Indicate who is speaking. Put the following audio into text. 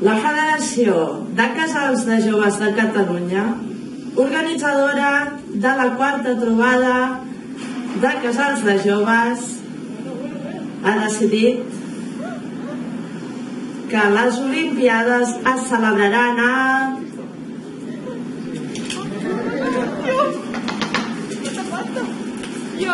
Speaker 1: La Federació de Casals de Joves de Catalunya, organitzadora de la 4a trobada de casals de joves, ha decidit que les Olimpiades es celebraran a
Speaker 2: Yo,